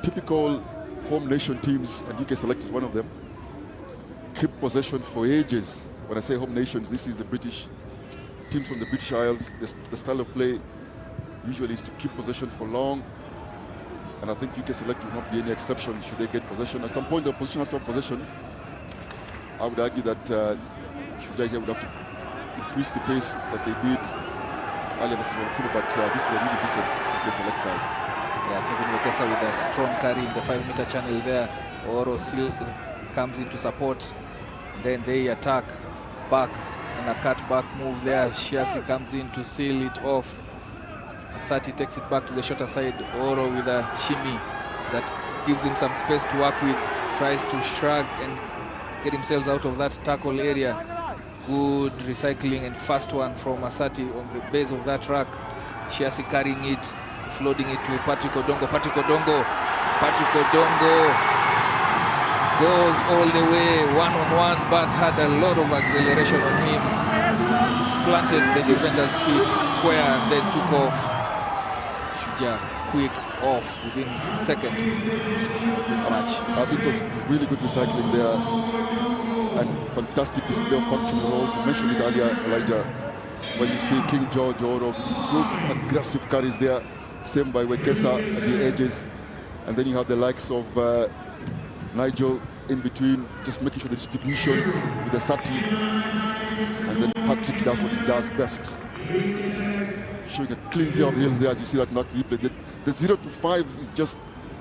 typical home nation teams, and UK Select is one of them, keep possession for ages. When I say home nations, this is the British teams from the British Isles. The style of play usually is to keep possession for long, and I think UK Select will not be any exception should they get possession. At some point, the opposition has to have possession. I would argue that Shujaa here would have to increase the pace that they did earlier versus Vancouver, but this is a really decent UK Select side. Yeah, Kevin Wekesa with a strong carry in the 5-meter channel there. Oro still comes in to support. Then they attack back and a cut-back move there. Shiasi comes in to seal it off. Asati takes it back to the shorter side. Oro with a shimmy that gives him some space to work with. Tries to shrug and get himself out of that tackle area. Good recycling and fast one from Asati on the base of that rack. Shiasi carrying it, floating it to Patrick Odongo. Patrick Odongo goes all the way one-on-one, but had a lot of acceleration on him. Planted the defender's feet square and then took off. Shujaa quick off within seconds of this match. I think it was really good recycling there and fantastic display of functional roles. You mentioned it earlier, Elijah, where you see King George Oro, good aggressive carries there. Same by Wekesa at the edges. And then you have the likes of Nigel in between, just making sure the distribution with the Sati. And then Patrick does what he does best. Showing a clean pair of heels there, as you see that in that replay. The 0 to 5 is just...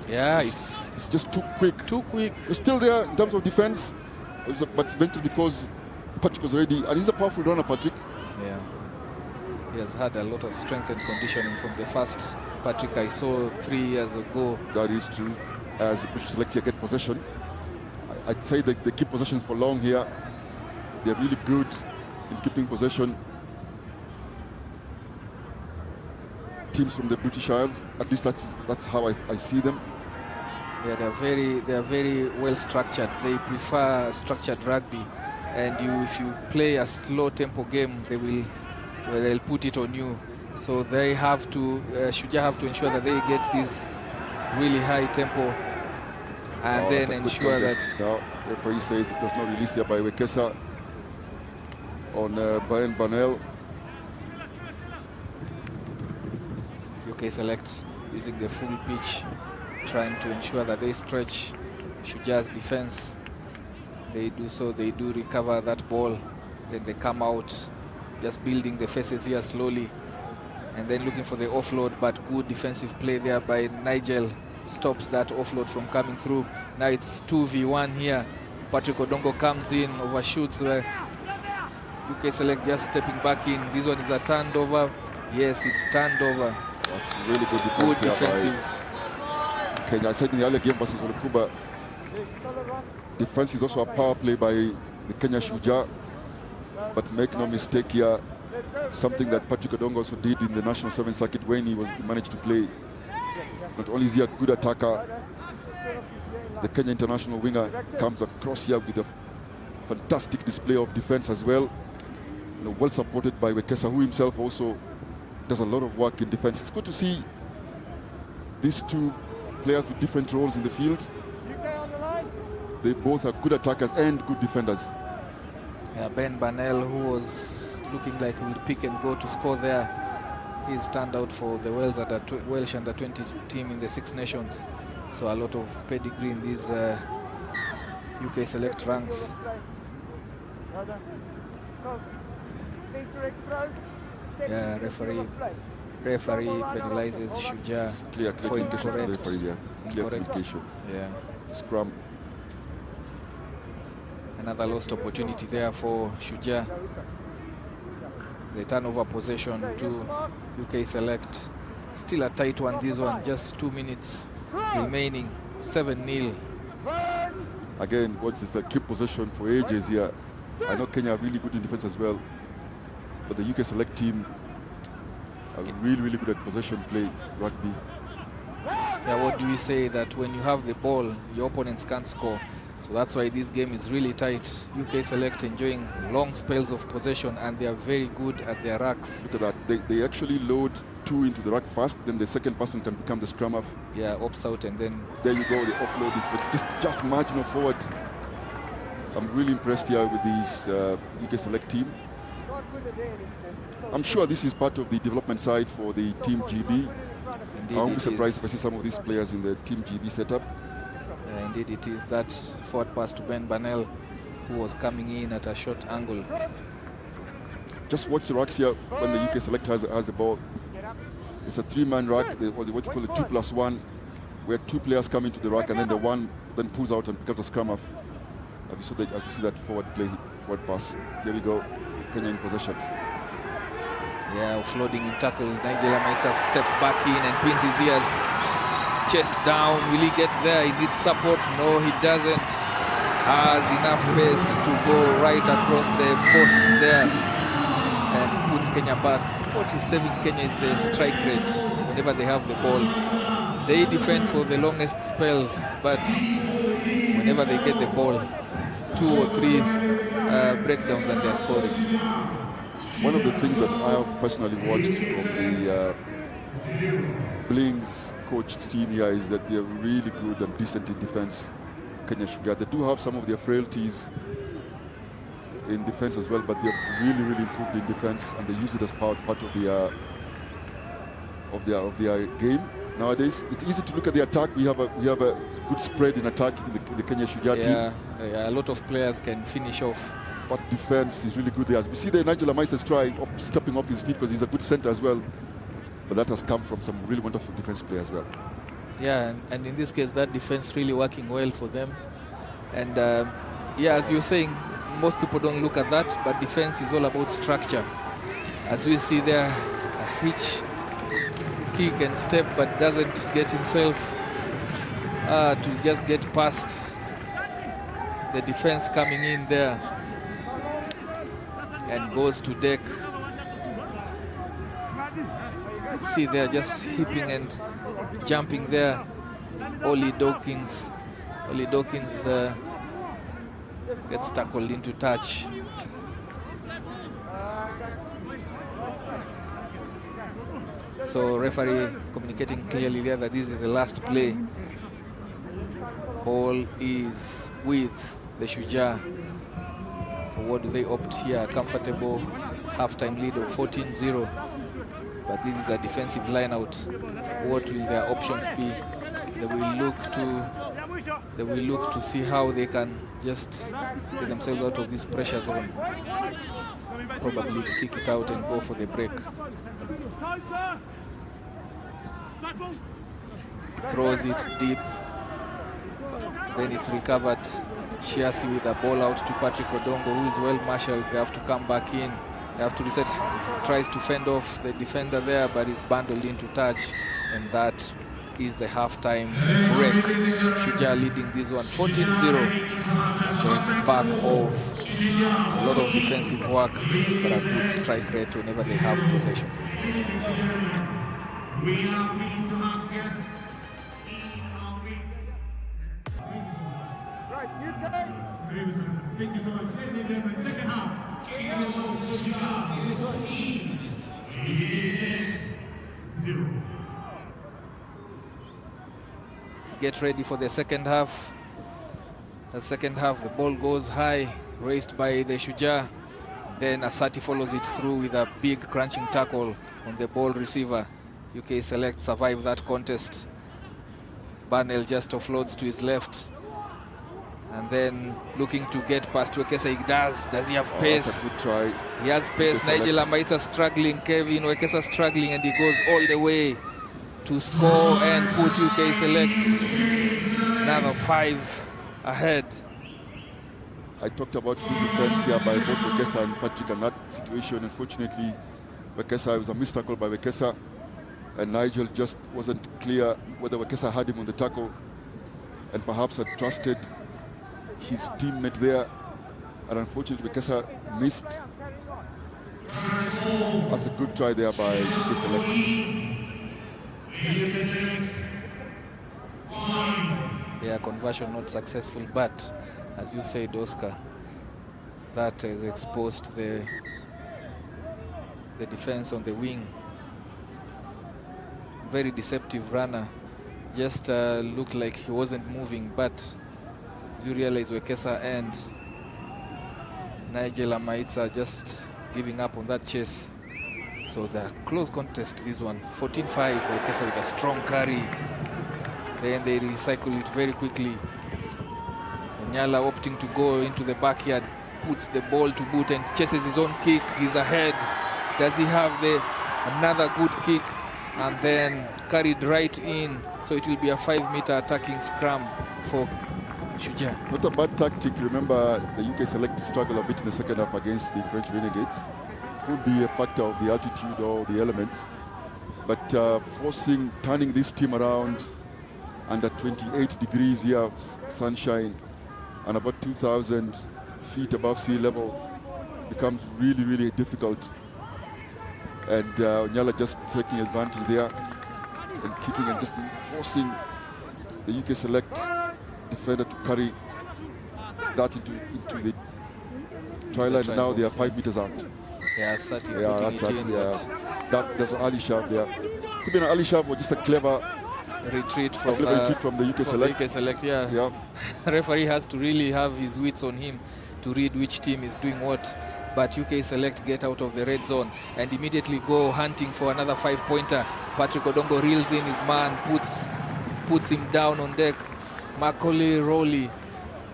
Yeah, it's just too quick. Too quick. It's still there in terms of defense, but eventually because Patrick was ready. And he's a powerful runner, Patrick. Yeah. He has had a lot of strength and conditioning from the first Patrick I saw 3 years ago. That is true. As British Select here get possession, I'd say that they keep possession for long here. They're really good in keeping possession. Teams from the British Isles, at least that's how I see them. Yeah, they're very well structured. They prefer structured rugby, and if you play a slow tempo game, they'll put it on you. So they have to, Shujaa have to ensure that they get this really high tempo, and then ensure that. Now, the referee says it was not released there by Wekesa on Brian Barnell. UK Select using the full pitch, trying to ensure that they stretch Shujaa's defense. They do so, they do recover that ball, then they come out, just building the faces here slowly, and then looking for the offload, but good defensive play there by Nigel stops that offload from coming through. Now it's 2v1 here. Patrick Odongo comes in, overshoots where UK Select just stepping back in. This one is a turned over. Yes, it's turned over. That's really good defense. Good defensive. Kenya, I said in the earlier game versus Olukuba, defense is also a power play by the Kenya Shujaa. But make no mistake here, something that Patrick Odongo also did in the National 7 circuit when he managed to play. Not only is he a good attacker, the Kenya international winger comes across here with a fantastic display of defense as well. Well supported by Wekesa, who himself also does a lot of work in defense. It's good to see these two players with different roles in the field. They both are good attackers and good defenders. Yeah, Ben Barnell, who was looking like he would pick and go to score there, he's turned out for the Welsh under 20 team in the Six Nations. So a lot of pedigree in these UK Select ranks. Yeah, referee penalizes Shujaa for incorrect. Yeah. Scrum. Another lost opportunity there for Shujaa. The turnover possession to UK Select. Still a tight one, this one. Just 2 minutes remaining. 7-0. Again, watch this, keep possession for ages here. I know Kenya are really good in defense as well, but the UK Select team are really good at possession play rugby. Yeah, what do we say? That when you have the ball, your opponents can't score. So that's why this game is really tight. UK Select enjoying long spells of possession, and they are very good at their racks. Look at that. They actually load two into the ruck fast, then the second person can become the scrum half. Yeah, opts out and then... There you go, the offload is but just marginal forward. I'm really impressed here with this UK Select team. I'm sure this is part of the development side for the Team GB. Indeed, I won't be surprised if I see some of these players in the Team GB setup. Indeed, it is that forward pass to Ben Burnell, who was coming in at a short angle. Just watch the rucks here when the UK Select has the ball. It's a three-man ruck, what you call a 2+1, where two players come into the ruck and then the one then pulls out and becomes a scrum half. As you see that forward pass. Here we go, Kenya in possession. Yeah, offloading in tackle. Nigel Amaisa steps back in and pins his ears. Chest down. Will he get there? He needs support. No, he doesn't. Has enough pace to go right across the posts there and puts Kenya back. What is saving Kenya is the strike rate whenever they have the ball. They defend for the longest spells, but whenever they get the ball, 2 or 3 breakdowns and they're scoring. One of the things that I have personally watched from the Bling's coached team here is that they're really good and decent in defense. Kenya Shujaa, they do have some of their frailties in defense as well, but they're really improved in defense, and they use it as part of their game. Nowadays, it's easy to look at the attack. We have a good spread in attack in the Kenya Shujaa team. Yeah, a lot of players can finish off. But defense is really good there. We see the Nigel Amaisa's try of stepping off his feet because he's a good center as well. But that has come from some really wonderful defense play as well. Yeah, and in this case, that defense really working well for them. And yeah, as you're saying, most people don't look at that, but defense is all about structure. As we see there, a hitch, kick and step, but doesn't get himself to just get past the defense coming in there and goes to deck. See, they're just hipping and jumping there. Ollie Dawkins gets tackled into touch. So referee communicating clearly there that this is the last play. Ball is with the Shujaa. So what do they opt here? Comfortable halftime lead of 14-0. But this is a defensive line out. What will their options be? They will look to see how they can just get themselves out of this pressure zone. Probably kick it out and go for the break. Throws it deep. Then it's recovered. Shiasi with the ball out to Patrick Odongo, who is well marshaled. They have to come back in. They have to reset. Tries to fend off the defender there, but is bundled into touch. And that is the halftime break. Shujaa leading this one 14-0. The back of a lot of defensive work, but a good strike rate whenever they have possession. Thank you so much. Ladies and gentlemen, second half. Get ready for the second half. The second half, the ball goes high, raised by the Shujaa. Then Asati follows it through with a big crunching tackle on the ball receiver. UK Select survive that contest. Burnell just offloads to his left. And then looking to get past Wekesa. He does. Does he have pace? That's a good try. He has pace. Nigel Amaisa struggling. Kevin Wekesa struggling, and he goes all the way to score and put UK Select another 5 ahead. I talked about good defense here by both Wekesa and Patrick in that situation. Unfortunately, Wekesa, it was a missed tackle by Wekesa, and Nigel just wasn't clear whether Wekesa had him on the tackle and perhaps had trusted his teammate there, and unfortunately Wekesa missed. That's a good try there by UK Select. Yeah, conversion not successful, but as you said, Oscar, that has exposed the defense on the wing. very deceptive runner. Just looked like he wasn't moving, but as you realize, Wekesa and Nigel Amaitsa just giving up on that chase. So the close contest, this one. 14-5, Wekesa with a strong carry. Then they recycle it very quickly. Onyala opting to go into the backyard, puts the ball to boot and chases his own kick. He's ahead. Does he have another good kick? And then carried right in. So it will be a 5-meter attacking scrum for Shujaa. Not a bad tactic. Remember, the UK Select struggle a bit in the second half against the French Renegades. Could be a factor of the altitude or the elements. But turning this team around under 28 degrees here, sunshine, and about 2,000 feet above sea level becomes really, really difficult. And Onyala just taking advantage there and kicking and just forcing the UK Select defender to carry that into the try line. And now they are 5 meters out. Yeah, certainly. Yeah, there's an early shove there. Could be an early shove or just a clever retreat from the UK Select. The UK Select, yeah. Referee has to really have his wits on him to read which team is doing what. But UK Select get out of the red zone and immediately go hunting for another 5-pointer. Patrick Odongo reels in his man, puts him down on deck. Macaulay Rowley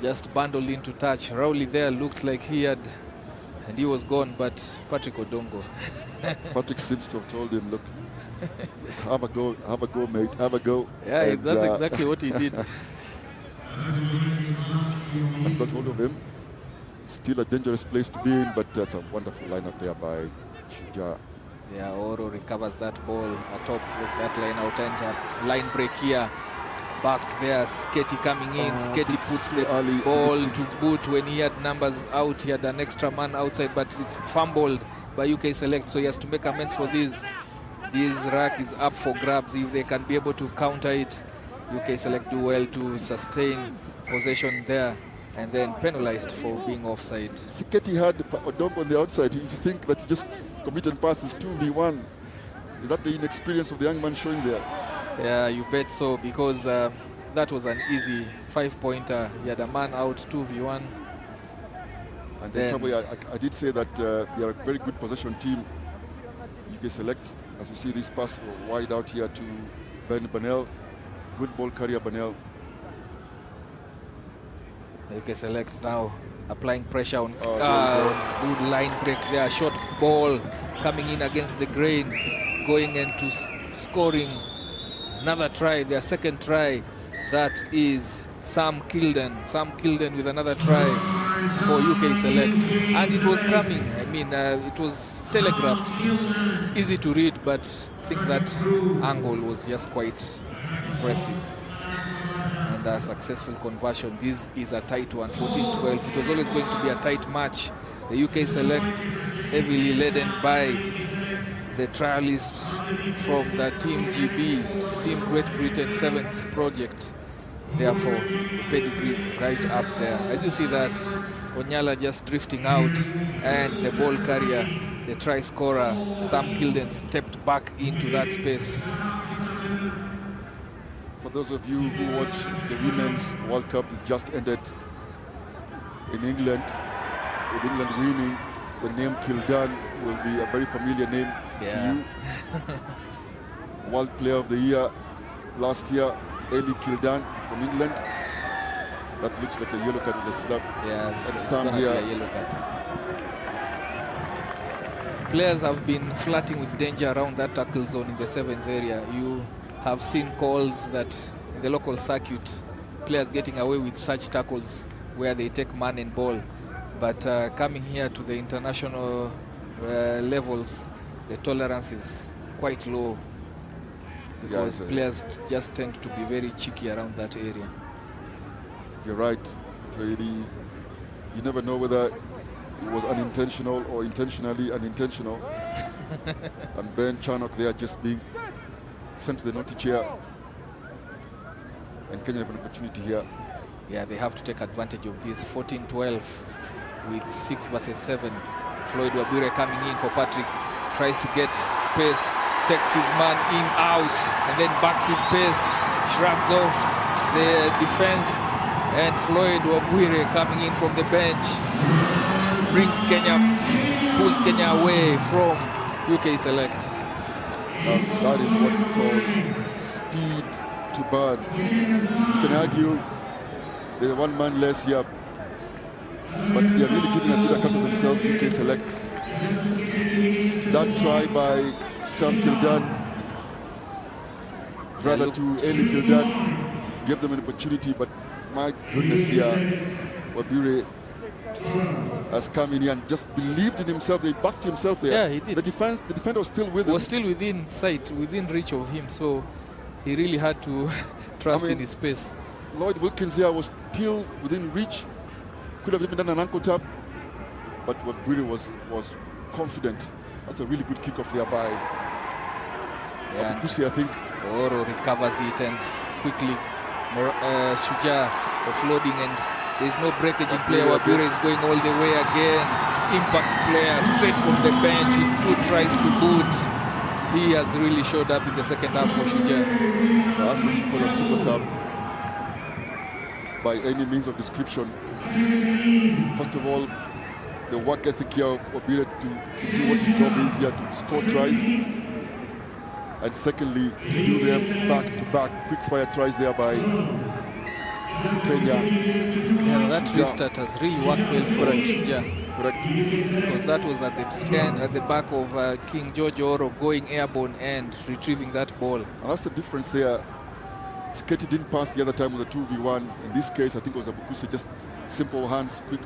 just bundled into touch. Rowley there looked like he was gone, but Patrick Odongo. Patrick seems to have told him, look, let's have a go, mate, have a go. Yeah, and that's exactly what he did. And got hold of him. Still a dangerous place to be in, but that's a wonderful lineup there by Shujaa. Yeah, Oro recovers that ball atop of that line out and line break here. Backed there, Sketty coming in. Sketty puts the ball to boot when he had numbers out. He had an extra man outside, but it's fumbled by UK Select, so he has to make amends for this. This rack is up for grabs. If they can be able to counter it, UK Select do well to sustain possession there and then penalized for being offside. Sketty had Odongo on the outside. You think that he just committed passes 2v1. Is that the inexperience of the young man showing there? Yeah, you bet so, because that was an easy 5-pointer. He had a man out 2v1. And then I did say that they are a very good possession team, UK Select. As we see this pass wide out here to Ben Bannell. Good ball carrier, Bannell. UK Select now applying pressure on good line break there. Short ball coming in against the grain, going into scoring another try, their second try. That is Sam Kilden. Sam Kilden with another try for UK Select. And it was coming. I mean, it was telegraphed. Easy to read, but I think that angle was just quite impressive. And a successful conversion. This is a tight one, 14-12. It was always going to be a tight match. The UK Select heavily laden by the trialists from the Team GB, Team Great Britain Sevens project. Therefore, the pedigree is right up there. As you see that, Onyala just drifting out, and the ball carrier, the try scorer, Sam Kilden, stepped back into that space. For those of you who watch the Women's World Cup that just ended in England, with England winning, the name Kildan will be a very familiar name to you. World Player of the Year last year, Ellie Kildan from England. That looks like a yellow card with a slap. Yeah, and Sam here. A yellow card. Players have been flirting with danger around that tackle zone in the sevens area. You have seen calls that in the local circuit, players getting away with such tackles where they take man and ball. But coming here to the international levels, the tolerance is quite low, because players just tend to be very cheeky around that area. You're right, really. You never know whether it was unintentional or intentionally unintentional. And Ben Charnock there just being sent to the naughty chair. And Kenya have an opportunity here. Yeah, they have to take advantage of this. 14-12 with 6 versus 7. Floyd Wabure coming in for Patrick. Tries to get space. takes his man in, out, and then backs his pace, shrugs off the defense, and Floyd Wabwire coming in from the bench brings Kenya, pulls Kenya away from UK Select. That is what we call speed to burn. You can argue there's one man less here, but they are really giving a good account of themselves, UK Select. That try by Sam Kildan, brother to Eli Kildan, gave them an opportunity, but my goodness here, Wabwire has come in here and just believed in himself. He backed himself there. Yeah, he did. The defender was still with him. Was still within sight, within reach of him, so he really had to trust in his pace. Lloyd Wilkins here was still within reach. Could have even done an ankle tap, but Wabwire was confident. That's a really good kickoff there by Kusi, I think. Oro recovers it and quickly Shujaa offloading, and there's no breakage in play. Wabwire is going all the way again. Impact player straight from the bench with 2 tries to boot. He has really showed up in the second half for Shujaa. That's what you call a super sub by any means of description. First of all, the work ethic here of Wabwire to do what his job is here, to score tries. And secondly, to do their back-to-back quick-fire tries there by Kenya. Yeah, that restart has really worked well for Shujaa. Correct. Because that was at the end, at the back of King George Oro going airborne and retrieving that ball. And that's the difference there. Sketty didn't pass the other time with a 2v1. In this case, I think it was Abukusi, just simple hands, quick,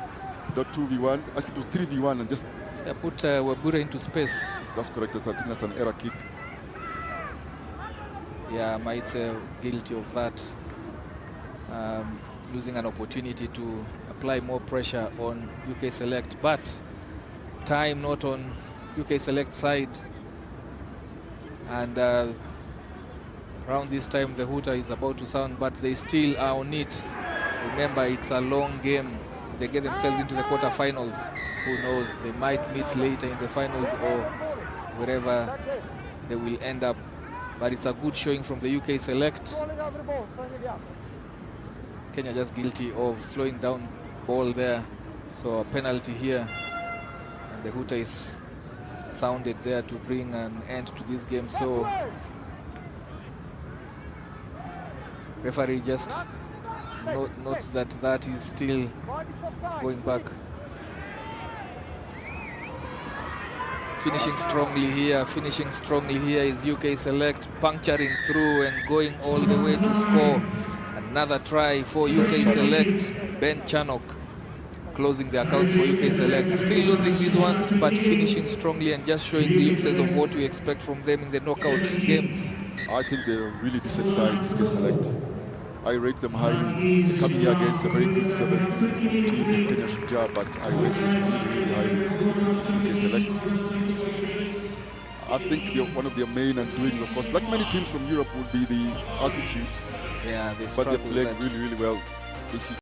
not 2v1. Actually, it was 3v1 and just... They put Wabwire into space. That's correct. I think that's an error kick. Yeah, Mait's guilty of that. Losing an opportunity to apply more pressure on UK Select, but time not on UK Select side. And around this time the hooter is about to sound, but they still are on it. Remember, it's a long game. They get themselves into the quarterfinals. Who knows? They might meet later in the finals or wherever they will end up. But it's a good showing from the UK Select. Kenya just guilty of slowing down ball there. So a penalty here. And the hooter is sounded there to bring an end to this game. So referee just notes that that is still going back. Finishing strongly here is UK Select, puncturing through and going all the way to score. Another try for UK Select. Ben Chanok closing the accounts for UK Select. Still losing this one, but finishing strongly and just showing glimpses of what we expect from them in the knockout games. I think they're a really decent side, UK Select. I rate them highly. They're coming here against a very good sevens team, Kenya Shujaa, but I rate them really highly. UK Select. I think one of their main undoings, of course, like many teams from Europe, would be the altitude. Yeah, but they're playing really, really well.